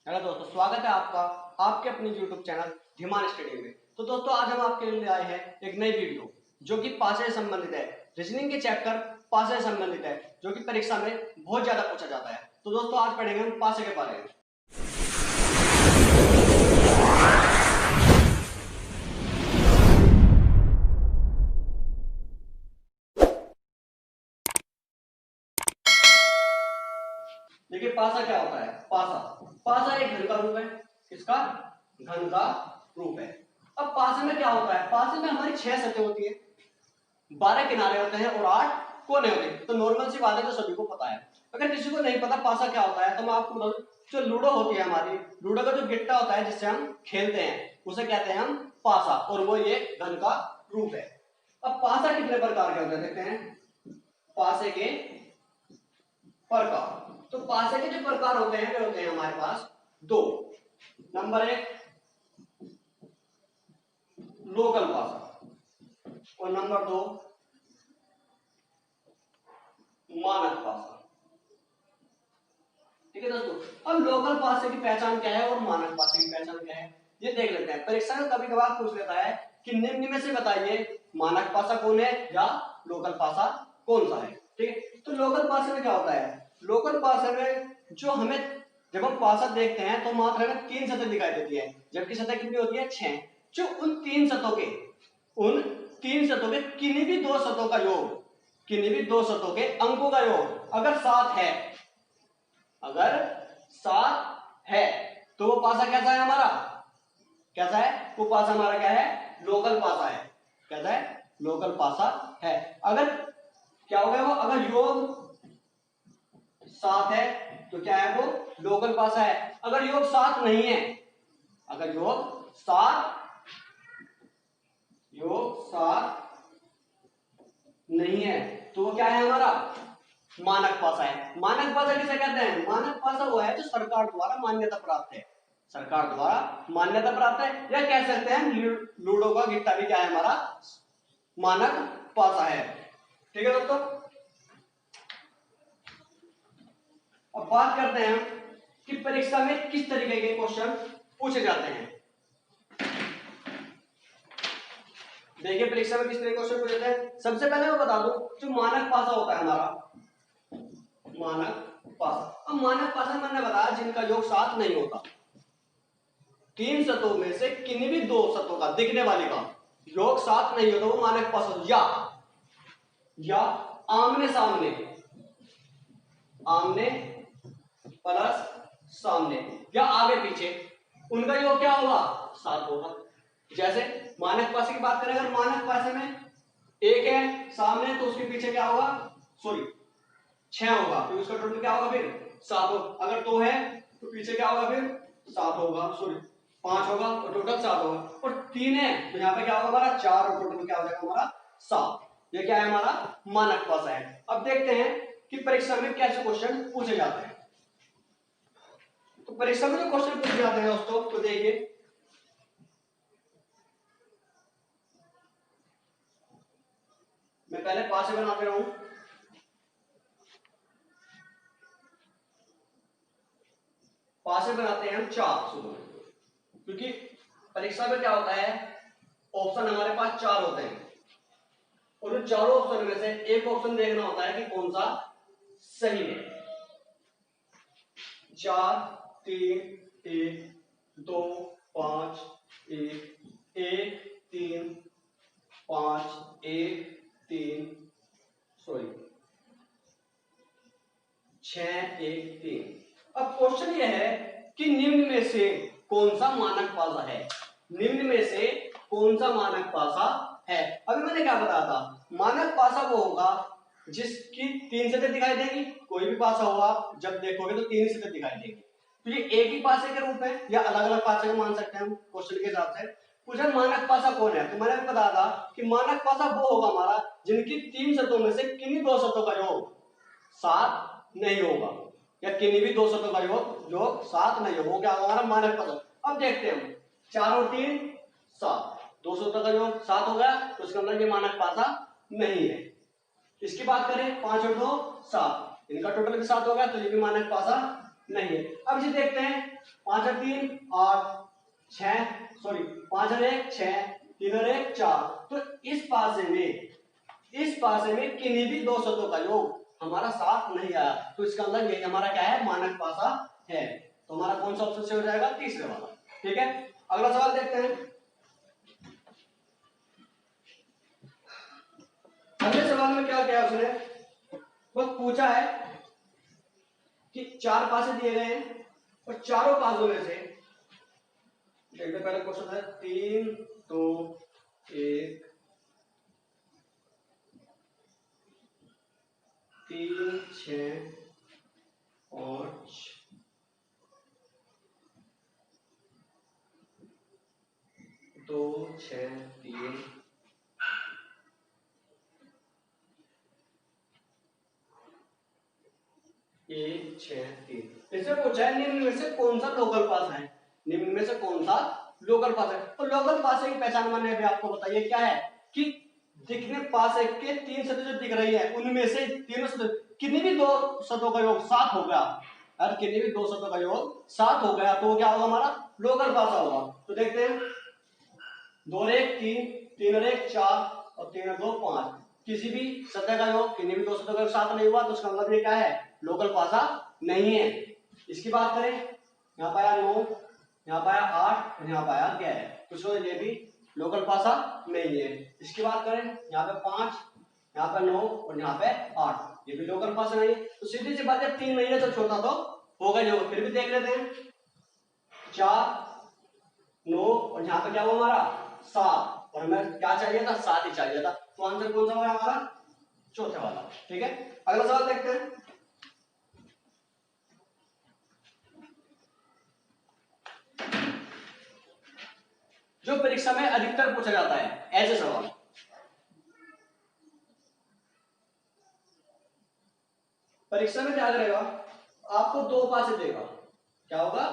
Hello दोस्तों, स्वागत है आपका आपके अपने YouTube चैनल धीमान स्टडी में। तो दोस्तों, आज हम आपके लिए आए हैं एक नई वीडियो जो कि पासे से संबंधित है। रीजनिंग के चैप्टर पासे से संबंधित है, जो कि परीक्षा में बहुत ज्यादा पूछा जाता है। तो दोस्तों, आज पढ़ेंगे हम पासे के बारे में। देखिए, पासा क्या होता है। पासा पासा एक घन का रूप है। किसका? घन का रूप है। अब पासे में क्या होता है? पासे में हमारी 6 सतहें होती है, 12 किनारे होते हैं और 8 कोने होते हैं। तो नॉर्मल सी बात है, जो सभी को पता है। अगर किसी को नहीं पता पासा क्या होता है, तो मैं आपको बता दूं, जो लूडो होती है हमारी, लूडो का जो गिट्टा होता है जिससे हम खेलते हैं, उसे कहते हैं हम पासा, और वो ये घन का रूप है। अब पासा कितने प्रकार के होते हैं देखते हैं। पासे के प्रकार, तो पासे के जो प्रकार होते हैं वे होते हैं हमारे पास दो। नंबर 1 लोकल पासा और नंबर 2 मानक पासा। ठीक है दोस्तों, अब लोकल पासे की पहचान क्या है और मानक पासे की पहचान क्या है, ये देख लेते हैं। परीक्षा में कभी कभार पूछ लेता है कि निम्न में से बताइए मानक पासा कौन है या लोकल पासा कौन सा है। ठीक है, तो लोकल पासे में क्या होता है? लोकल पासे में जो हमें, जब हम पासा देखते हैं तो मात्र हमें 3 सतह दिखाई देती है, जबकि सतह कितनी होती है? 6। जो उन 3 सतहों के किन्हीं भी 2 सतहों का योग, किन्हीं भी 2 सतहों के अंकों का योग अगर 7 है, अगर 7 है, तो वो पासा कैसा है हमारा? कैसा है वो पासा? हमारा क्या है? लोकल पासा है। कैसा है? लोकल पासा है। अगर क्या हो गया वो? अगर योग 7 है तो क्या है वो? लोकल पासा है। अगर योग 7 नहीं है, अगर योग 7 नहीं है, तो वो क्या है हमारा? मानक पासा है। मानक पासा किसे कहते हैं? मानक पासा वो है जो सरकार द्वारा मान्यता प्राप्त है। सरकार द्वारा मान्यता प्राप्त है, या कह सकते हैं लूडो का गिट्टा भी क्या है हमारा? मानक पासा है। ठीक है दोस्तों, अब बात करते हैं कि परीक्षा में किस तरीके के क्वेश्चन पूछे जाते हैं। देखिए, परीक्षा में किस तरह के क्वेश्चन पूछे जाते हैं। सबसे पहले मैं बता दूं, जो मानक पासा होता है हमारा, मानक पासा। अब मानक पासा मैंने बताया जिनका योग 7 नहीं होता। 3 सतहों में से किन्हीं भी 2 सतहों का, दिखने वाले का योग 7 नहीं होता, वो मानक पासा। या आमने सामने, आमने प्लस सामने, या आगे पीछे, उनका योग क्या होगा? 7 होगा। जैसे मानक पासे की बात करें, अगर मानक पासे में 1 है सामने, तो उसके पीछे क्या होगा? सॉरी, 6 होगा, तो उसका टोटल क्या होगा फिर? 7 होगा। अगर 2 है तो पीछे क्या होगा फिर? 7 होगा। सॉरी, 5 होगा और टोटल 7 होगा। और 3 है तो यहाँ पे क्या होगा हमारा? 4, और टोटल क्या हो जाएगा हमारा? 7। ये क्या है हमारा? मानक पासा है। अब देखते हैं कि परीक्षा में कैसे क्वेश्चन पूछे जाते हैं। तो परीक्षा में जो क्वेश्चन पूछे जाते हैं दोस्तों, तो देखिए, मैं पहले पासे बनाते रहूं। पासे बनाते हैं हम 4 सुबह, क्योंकि परीक्षा में क्या होता है, ऑप्शन हमारे पास 4 होते हैं, और उन चारों ऑप्शन में से एक ऑप्शन देखना होता है कि कौन सा सही है। 4 3 1 2 5 1 1 3 5 1 3 सॉरी 6 1 3। अब क्वेश्चन यह है कि निम्न में से कौन सा मानक पासा है? निम्न में से कौन सा मानक पासा है? अभी मैंने क्या बताया था, मानक पासा वो होगा जिसकी 3 सतह दिखाई देगी। कोई भी पासा होगा जब देखोगे तो 3 ही सतह दिखाई देगी। तो ये एक ही पासे के रूप है या अलग अलग पासे को मान सकते हैं हम क्वेश्चन के हिसाब से। पूछा मानक पासा कौन है, तो मैंने बताया था कि मानक पासा वो होगा हमारा जिनकी 3 सतहों में से किन्हीं 2 सतहों का योग 7 नहीं होगा, या किन्हीं भी 2 सतहों का योग 7 नहीं होगा, वो क्या होगा हमारा? मानक पासा। अब देखते हैं हम, 4 और 3 7, 2 सतहों का योग 7 हो गया, तो इसका मतलब ये मानक पासा नहीं है। इसकी बात करें, 5 और 2 7, इनका टोटल भी 7 हो गया, तो ये भी मानक पासा नहीं है। अब इसे देखते हैं 5 और 3 8 6 सॉरी 5 और 1 6 3 और 1 4। तो इस पासे में किन्हीं भी दो शब्दों का योग हमारा साथ नहीं आया, तो इसका मतलब यही हमारा क्या है, मानक पासा है। तो हमारा कौन सा ऑप्शन से हो जाएगा, तीसरे वाला। ठीक है, अगला सवाल देखते हैं। अगले सवाल में क्या किया उसने, बस पूछा है कि 4 पासे दिए गए हैं और चारों पासों में से देखते पहले क्वेश्चन है 3 2 1 3 6 5 2 6 3 1 6 3। इससे पूछा है निम्न में से कौन सा लोकल पास है, निम्न में से कौन सा लोकल पास है। तो लोकल पास की पहचान मैंने अभी आपको बताइए क्या है कि दिखने पास है के 3 शब्द जो दिख रही है उनमें से तीनों शब्द किन्हीं भी दो शब्दों का योग 7 हो गया, अगर किन्हीं भी दो शब्दों का योग 7 हो गया तो वो क्या होगा, हमारा लोकल पासा होगा। तो देखते हैं 2 और 1 3 3 और 1 4 और 3 और 2 5। किसी भी शब्द का योग किन्हीं भी दो शब्दों का योग 7 नहीं हुआ तो उसका मतलब ये क्या है, लोकल पासा नहीं है। इसकी बात करें, यहाँ पर आया 9, यहाँ पर आया 8 और यहाँ पर आया 11, तो ये भी लोकल पासा नहीं है। इसकी बात करें, यहाँ पे 5, यहाँ पे 9 और यहाँ पे 8, ये भी लोकल पासा नहीं है। तो सीधी सी बात है 3 नहीं है तो छोटा तो होगा ही होगा। फिर भी देख लेते हैं 4 9 और यहाँ पे क्या हुआ हमारा 7, और हमें क्या चाहिए था, 7 ही चाहिए था। तो आंसर कौन सा हुआ हमारा, चौथा वाला। ठीक है, अगला सवाल देखते हैं। जो परीक्षा में अधिकतर पूछा जाता है ऐसे सवाल, परीक्षा में क्या करेगा, आपको 2 पासे देगा, क्या होगा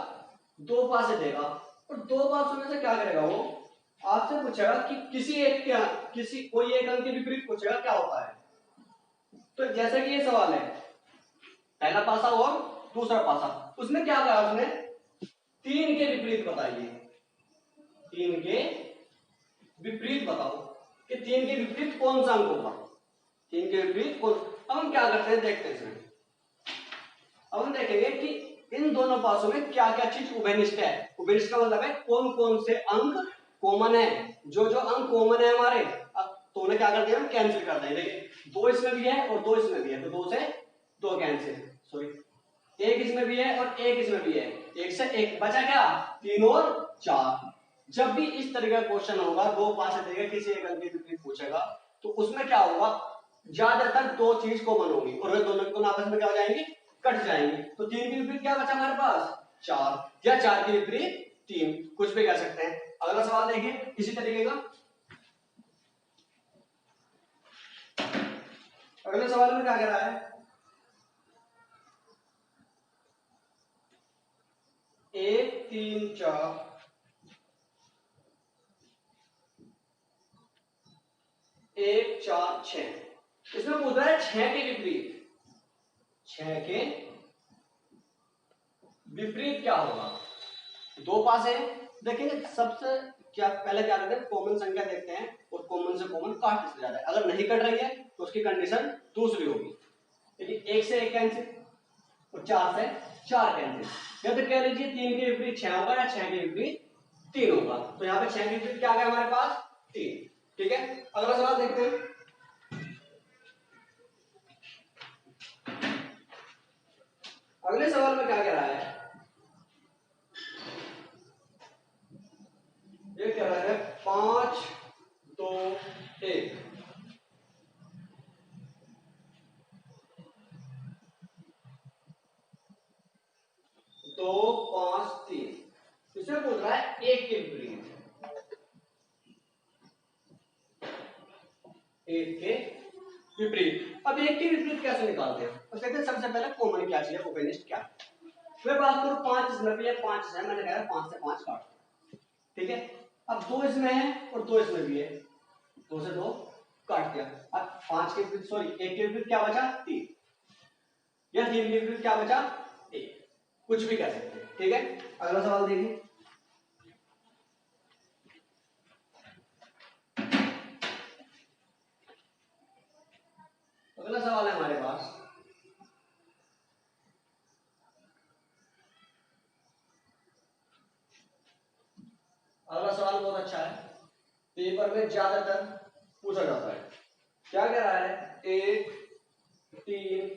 2 पासे देगा, और 2 पासों में से क्या करेगा वो आपसे पूछेगा कि किसी एक क्या किसी कोई एक अंक के विपरीत पूछेगा क्या होता है। तो जैसे कि ये सवाल है, पहला पासा और दूसरा पासा, उसमें क्या कहा उसने 3 के विपरीत बताइए, 3 के विपरीत बताओ कि 3 के विपरीत कौन सा अंक होगा, 3 के विपरीत कौन। अब हम क्या करते हैं, देखते हैं इसमें। अब हम देखेंगे कि इन दोनों पासों में क्या क्या चीज उभयनिष्ठ है। उभयनिष्ठ का मतलब है कौन कौन से अंक कॉमन है, जो जो अंक कॉमन है हमारे, अब तो उन्हें क्या करते हैं हम कैंसिल करते हैं। देखिए 2 इसमें भी है और 2 इसमें भी है, तो 2 से 2 कैंसिल, सॉरी 1 इसमें भी है और 1 इसमें भी है, 1 से 1 बचा क्या 3 और 4। जब भी इस तरह का क्वेश्चन होगा 2 पासे देगा किसी एक अंक के विपरीत पूछेगा, तो उसमें क्या होगा ज्यादातर 2 चीज कॉमन होगी और वे दोनों को आपस में क्या हो जाएंगी, कट जाएंगे। तो 3 के विपरीत क्या बचा हमारे पास 4, या 4 के विपरीत 3, कुछ भी कह सकते हैं। अगला सवाल देखिए इसी तरीके का। अगले सवाल में क्या कह रहा है, 1 3 4 1 4 6। इसमें पूछ रहा है 6 के विपरीत, 6 के विपरीत क्या होगा। 2 पास है, देखेंगे सबसे क्या पहले क्या करते हैं कॉमन संख्या देखते हैं और कॉमन से कॉमन काट से जाता है। अगर नहीं कट रही है तो उसकी कंडीशन दूसरी होगी। देखिए 1 से 1 कैंसिल और 4 से 4 कैंसिल, या तो कह लीजिए 3 के विपरीत 6 होगा या 6 के विपरीत 3 होगा। तो यहाँ पे 6 के विपरीत क्या आ गया हमारे पास 3। ठीक है, अगला सवाल देखते हैं। अगले सवाल में क्या कह रहा है, ये कह रहा है 5 2 1 2 5 3। इसमें पूछ रहा है 1 के विपरीत, 1 के विपरीत। अब 1 के विपरीत कैसे निकालते हैं, तो देखते हैं सबसे पहले कॉमन क्या चाहिए, उभयनिष्ठ क्या है। मैं बात करूं 5 इसमें भी है 5 इसमें, मैंने कहा 5 से 5 काट, ठीक है। अब 2 इसमें है और 2 इसमें भी है, 2 से 2 काट दिया। अब 5 के विपरीत सॉरी 1 के विपरीत क्या बचा 3, या 3 के विपरीत क्या बचा 1, कुछ भी कह सकते हैं। ठीक है, अगला सवाल देखिए। अगला सवाल है हमारे पास, अगला सवाल बहुत अच्छा है, पेपर में ज्यादातर पूछा जाता है। क्या कह रहा है, 1 3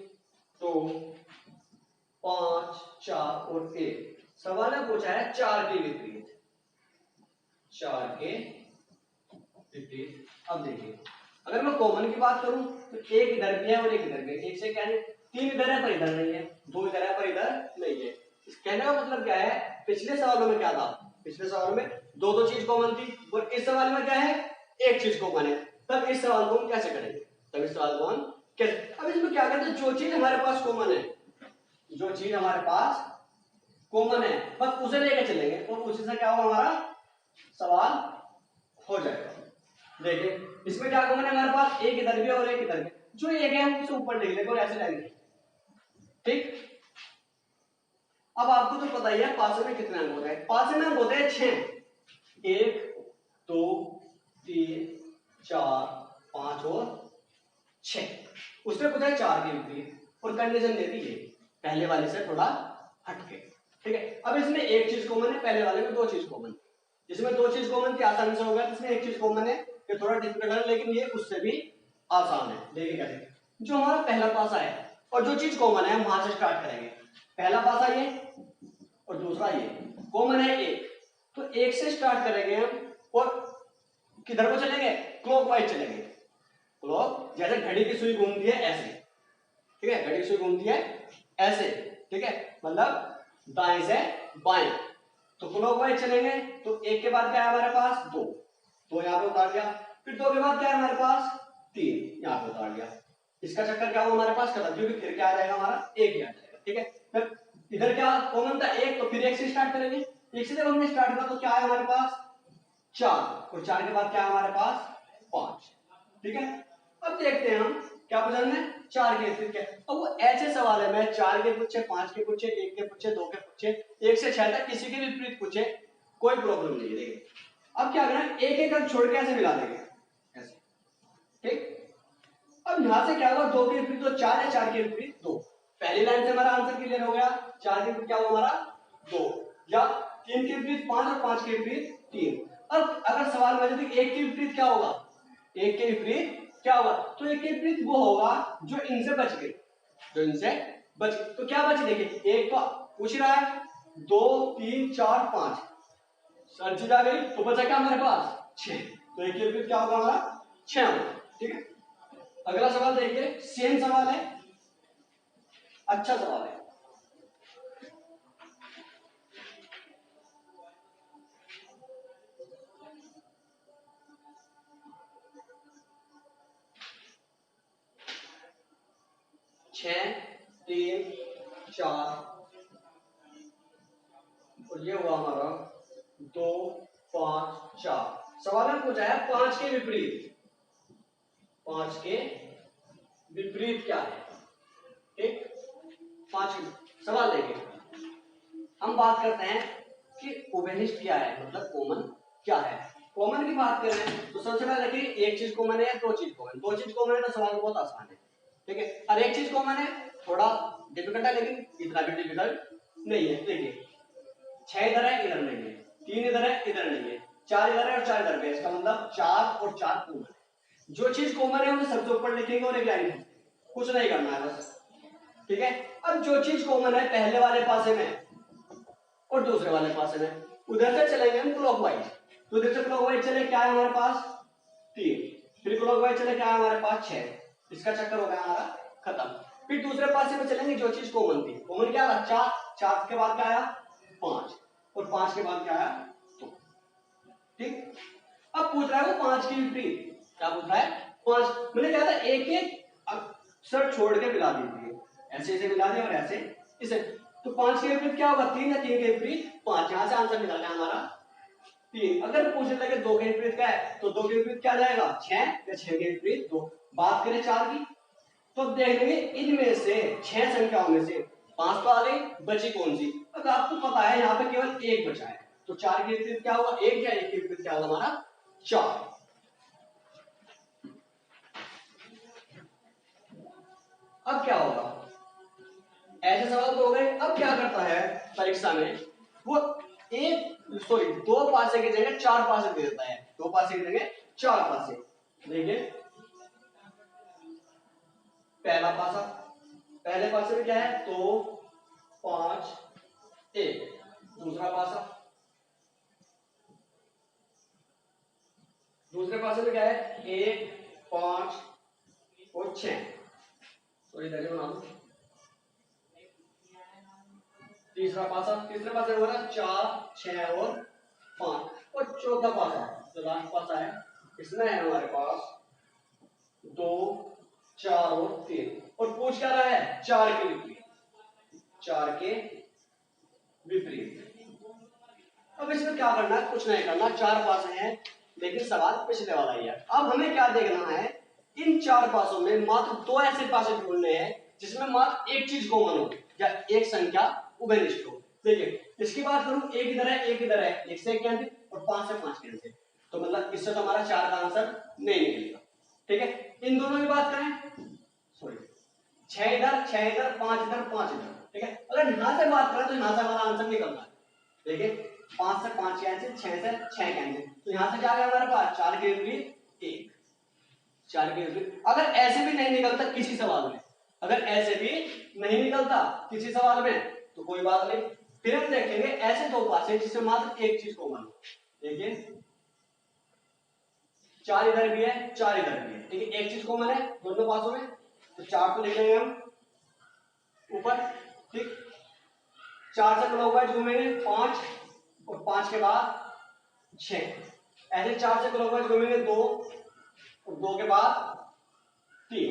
2 5 4 और 1। सवाल ने पूछा है 4 के विपरीत, 4 के विपरीत। अब देखिए, अगर मैं कॉमन की बात करूं तो एक इधर भी है और एक इधर भी है। एक से क्या है, 3 इधर है पर इधर नहीं है, 2 इधर है पर इधर नहीं है। इस कहने का मतलब क्या है, पिछले सवालों में क्या था, पिछले सवालों में दो दो चीज कॉमन थी, और इस सवाल में क्या है, एक चीज कॉमन है। तब इस सवाल को हम कैसे करेंगे, तब इस सवाल को हम कैसे, अब इसमें क्या करते हैं, जो चीज हमारे पास कॉमन है, जो चीज हमारे पास कॉमन है बस उसे लेकर चलेंगे और उसी से क्या होगा, हमारा सवाल हो जाएगा। देखिए इसमें क्या कॉमन है हमारे पास, एक इधर भी और एक इधर भी, जो एक है हम उसे ऊपर लिख लेंगे और ऐसे लाएंगे। ठीक, अब आपको तो पता ही है पासे में कितने अंक होते हैं, पासे में अंक होते हैं 6, 1 2 3 4 5 और 6। उसने पूछा है 4 के विपरीत और कंडीशन दे दी है पहले वाले से थोड़ा हटके। ठीक है, अब इसमें एक चीज कॉमन है, पहले वाले में दो चीज कॉमन, जिसमें दो चीज कॉमन थी आसानी से हो गया, इसमें एक चीज कॉमन है ये थोड़ा डिफिकल्ट है, लेकिन ये उससे भी आसान है। देखिए कैसे, जो हमारा पहला पासा है और जो चीज कॉमन है हम वहां से स्टार्ट करेंगे। पहला पासा ये और दूसरा ये, कॉमन है एक, तो एक से स्टार्ट करेंगे हम और किधर को चलेंगे, क्लॉकवाइज चलेंगे। क्लॉक जैसे घड़ी की सुई घूमती है ऐसे, ठीक है, घड़ी की सुई घूमती है ऐसे, ठीक है, मतलब दाएं से बाएं, तो क्लॉकवाइज चलेंगे। तो एक के बाद क्या है हमारे पास, दो, तो यहाँ पे उतार दिया, फिर दो के बाद क्या है हमारे पास, 3, यहाँ पे उतार दिया। इसका चक्कर क्या हुआ हमारे पास खत्म, क्योंकि फिर क्या आ जाएगा हमारा, एक ही आ जाएगा। ठीक है, फिर इधर क्या कॉमन था एक, तो फिर एक से स्टार्ट करेंगे, एक से जब हमने स्टार्ट किया तो क्या है हमारे पास 4, और 4 के बाद क्या है हमारे पास 5। ठीक है, अब देखते हैं हम क्या पूछा है, 4 के विपरीत क्या। अब वो ऐसे सवाल है, मैं 4 के पूछे, 5 के पूछे, 1 के पूछे, 2 के पूछे, 1 से 6 तक किसी के विपरीत पूछे, कोई प्रॉब्लम नहीं है। देखिए अब क्या करना है, एक एक अंक छोड़ के ऐसे मिला देंगे ऐसे। ठीक, अब यहां से क्या होगा, 2 के विपरीत तो 4 है, 4 के विपरीत 2। पहली लाइन से हमारा आंसर क्लियर हो गया, 4 के विपरीत क्या हुआ हमारा 2, या 3 के विपरीत 5 और 5 के विपरीत 3। अब अगर सवाल में यदि 1 के विपरीत क्या होगा, 1 के विपरीत क्या होगा, तो 1 के विपरीत वो होगा जो इनसे बच गए, जो इनसे बच गए। तो क्या बचे, देखिए एक तो पूछ रहा है, 2 3 4 5, सर चीज आ गई, तो बचा क्या हमारे पास 6, तो 1 के विपरीत क्या होगा हमारा 6 होगा। ठीक है, अगला सवाल देखिए, सेम सवाल है, अच्छा सवाल है। छह 3 4 और ये हुआ हमारा 2 5 4। सवाल में पूछा है 5 के विपरीत, 5 के विपरीत क्या है। ठीक, 5 सवाल देखिए, हम बात करते हैं कि उभयनिष्ठ क्या है, मतलब कॉमन क्या है। कॉमन की बात करें तो सबसे पहले देखिए, एक चीज कॉमन है या दो चीज कॉमन, दो चीज कॉमन है तो सवाल बहुत आसान है। ठीक है, और एक चीज कॉमन है थोड़ा डिफिकल्ट है, लेकिन इतना भी डिफिकल्ट नहीं है। देखिए 6 इधर है इधर नहीं है, 3 इधर है इधर नहीं है, 4 इधर है और 4 इधर है, इसका मतलब 4 और 4 कॉमन है। जो चीज कॉमन है उसे सबसे ऊपर लिखेंगे और एक लाइन लिखेंगे, कुछ नहीं करना है बस। ठीक है, अब जो चीज कॉमन है पहले वाले पासे में और दूसरे वाले पासे में, उधर से चलेंगे हम क्लॉकवाइज, तो उधर से क्लॉकवाइज चले क्या है हमारे पास 3, फिर क्लॉकवाइज चले क्या है हमारे पास 6, इसका चक्कर हो गया हमारा खत्म। फिर दूसरे पासे में चलेंगे, जो चीज कॉमन थी, कॉमन क्या था 4, 4 के बाद क्या आया 5, और 5 के बाद क्या आया 2। ठीक, अब पूछ रहा है वो 5 की विपरीत, क्या पूछ रहा है 5, मैंने क्या था एक एक अक्षर छोड़ के मिला दीजिए, ऐसे ऐसे मिला दिया और ऐसे इसे, तो 5 के विपरीत क्या होगा 3 या 3 के विपरीत 5, यहां से आंसर निकल गया हमारा 3। अगर पूछने लगे 2 के विपरीत क्या है, तो 2 के विपरीत क्या जाएगा 6, या 6 के विपरीत 2। बात करें 4 की, तो देख लेंगे इनमें से 6 संख्याओं में से 5 तो आ गई, बची कौन सी, अब आपको पता है यहाँ पे केवल एक बचा है, तो 4 के विपरीत क्या होगा 1, या 1 के विपरीत क्या होगा हमारा 4। अब क्या होगा, ऐसे सवाल तो हो गए। अब क्या करता है परीक्षा में, वो दो पासे की जगह 4 पासे दे देता है, 2 पासे की जगह 4 पासे। देखिए पहला पासा, पहले पासे में क्या है 2 5 1, दूसरा पासा, दूसरे पासे में क्या है 1 5 और 6, तो इधर बना दो। तीसरा पासा, तीसरे पासे हो रहा 4 6 और 5, और चौथा पासा जो लास्ट पासा है इसमें है हमारे पास 2 4 और 3, और पूछ क्या रहा है 4 के विपरीत, 4 के विपरीत। अब इसमें क्या करना है, कुछ नहीं करना, 4 पासे हैं लेकिन सवाल पिछले वाला ही है। अब हमें क्या देखना है, इन 4 पासों में मात्र 2 ऐसे पासे ढूंढने हैं जिसमें मात्र एक चीज कॉमन हो या एक संख्या उभयनिष्ठ हो। देखिए इसकी बात करूं, एक इधर है एक इधर है, 1 से 1 कैंसिल और 5 से 5 कैंसिल, तो मतलब इससे तो हमारा 4 का आंसर नहीं निकलेगा। ठीक है, इन दोनों की बात करें, सॉरी 6 इधर 5 इधर 5 इधर, ठीक है, अगर यहां से बात करें तो यहां से हमारा आंसर निकलना है। देखिए 5 से 5 कैंसिल, 6 से 6 कैंसिल, तो यहां से क्या गया हमारे पास 4 के विपरीत 1, 4 के विपरीत। अगर ऐसे भी नहीं निकलता किसी सवाल में, अगर ऐसे भी नहीं निकलता किसी सवाल में तो कोई बात नहीं, फिर हम देखेंगे ऐसे 2 पासे जिसमें मात्र एक चीज कॉमन हो। देखिए 4 इधर भी है 4 इधर भी है, ठीक है, एक चीज कॉमन है दोनों पासों में, तो 4 तो लिख लेंगे हम ऊपर, ठीक, 4 से क्लॉकवाइज घूमेंगे 5, और 5 के बाद 6, ऐसे 4 से क्लॉकवाइज घूमेंगे 2, और 2 के बाद 3,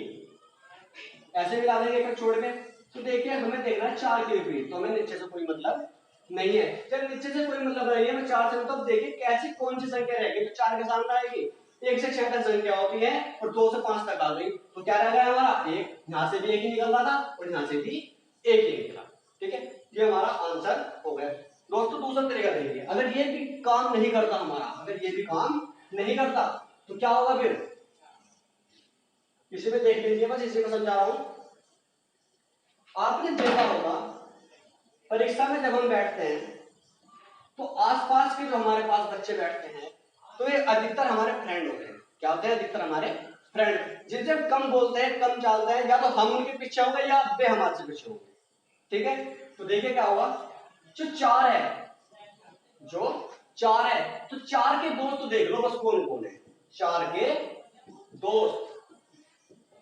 ऐसे मिला देंगे एक छोड़ के। तो देखिए हमें देखना है 4 के विपरीत, तो हमें नीचे से कोई मतलब नहीं है, जब नीचे से कोई मतलब नहीं है, मैं 4 से मतलब देखिए कैसी कौन सी संख्या रहेगी, तो 4 के सामने आएगी, 1 से 6 तक संख्या होती है और 2 से 5 तक आ गई, तो क्या रह गया हमारा 1, यहां से भी एक ही निकल रहा था और यहां से भी एक ही निकला। ठीक है, ये हमारा आंसर हो गया। दोस्तों दूसरा तरीका देखिए, अगर ये भी काम नहीं करता हमारा, अगर ये भी काम नहीं करता तो क्या होगा, फिर इसी में देख लीजिए, बस इसी को समझा रहा हूं। आपने देखा होगा परीक्षा में जब हम बैठते हैं तो आसपास के जो हमारे पास बच्चे बैठते हैं तो ये अधिकतर हमारे फ्रेंड होते हैं। क्या होते हैं, अधिकतर हमारे फ्रेंड, जिनसे कम बोलते हैं कम चालते हैं, या तो हम उनके पीछे होंगे या वे हमारे से पीछे होंगे। ठीक है, तो देखिए क्या होगा, जो 4 है, जो 4 है, तो 4 के दोस्त तो देख लो बस कौन कौन है। 4 के दोस्त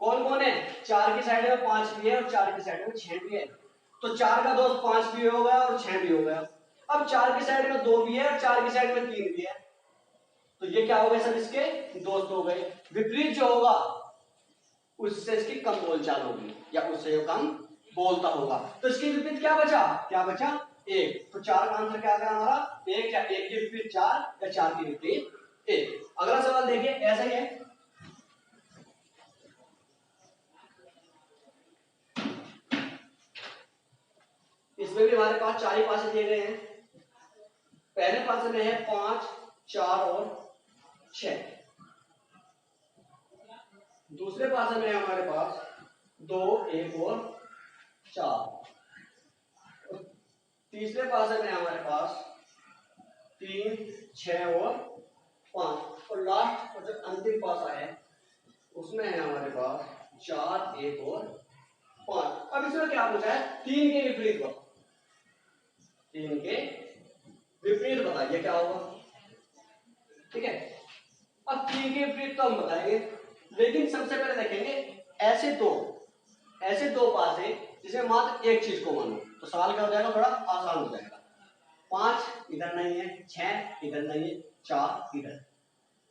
कौन कौन है, 4 की साइड में 5 भी है और 4 की साइड में 6 भी है, तो 4 का दोस्त 5 भी हो गया और 6 भी हो गया। अब 4 की साइड में 2 भी है और 4 की साइड में 3 भी है, तो ये क्या हो गए सब इसके दोस्त हो गए। विपरीत जो होगा उससे इसकी कम बोलचाल होगी या उससे कम बोलता होगा, तो इसके विपरीत क्या बचा, क्या बचा 1, तो 4 का आंसर क्या आ गया हमारा 1, या 1 के विपरीत 4 या 4 के विपरीत 1। अगला सवाल देखिए ऐसा ही है, इसमें भी हमारे पास 4 ही पासे दिए गए हैं। पहले पासे में है 5 4 और 6, दूसरे पासे में है हमारे पास 2 1 और 4, तीसरे पासे में हमारे पास 3 6 और 5, और लास्ट और जो अंतिम पासा है उसमें है हमारे पास 4 1 और 5। अब इसमें क्या पूछा है, 3 के विपरीत बताओ, 3 के विपरीत बताइए क्या होगा। ठीक है, अब 3 के विपरीत तो हम बताएंगे, लेकिन सबसे पहले देखेंगे ऐसे दो पासे जिसमें मात्र एक चीज कॉमन हो, तो सवाल क्या हो जाएगा, थोड़ा आसान हो जाएगा। 5 इधर नहीं है, 6 इधर नहीं है, 4 इधर,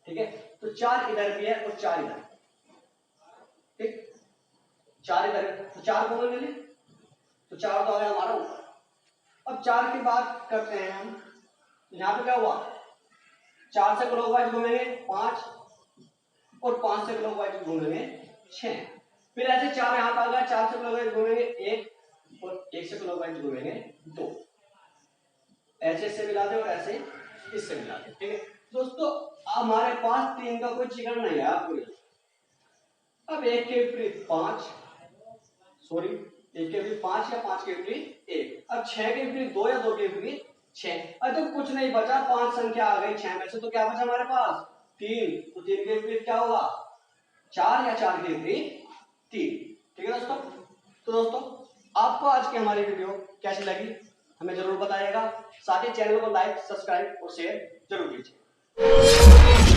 ठीक है, तो 4 इधर भी है और 4 इधर, ठीक, 4 इधर है तो 4 कॉमन ले लें, तो 4 तो आ गया हमारा ऊपर। अब 4 की बात करते हैं हम, यहां पे क्या हुआ, 4 से क्लॉकवाइज घूमेंगे 5 और 5 से क्लॉकवाइज घूमेंगे 6, फिर ऐसे 4 यहां पर आ गया, 4 से क्लॉकवाइज घूमेंगे 1 और 1 से क्लॉकवाइज घूमेंगे 2, ऐसे इससे मिला दे और ऐसे इससे मिला दे, ठीक है दोस्तों। हमारे पास 3 का कोई चिकन नहीं है आपको। अब 1 के विपरीत 5, सॉरी 1 के विपरीत 5 या 5 के विपरीत 1, अब 6 के विपरीत 2 या 2 के विपरीत 6। अब तो कुछ नहीं बचा, 5 संख्या आ गई 6 में से, तो क्या बचा हमारे पास 3, तो 3 के विपरीत क्या होगा 4 या 4 के विपरीत 3, ठीक है दोस्तों। तो दोस्तों आपको आज की हमारी वीडियो कैसी लगी हमें जरूर बताइएगा, साथ ही चैनल को लाइक, सब्सक्राइब और शेयर जरूर कीजिए।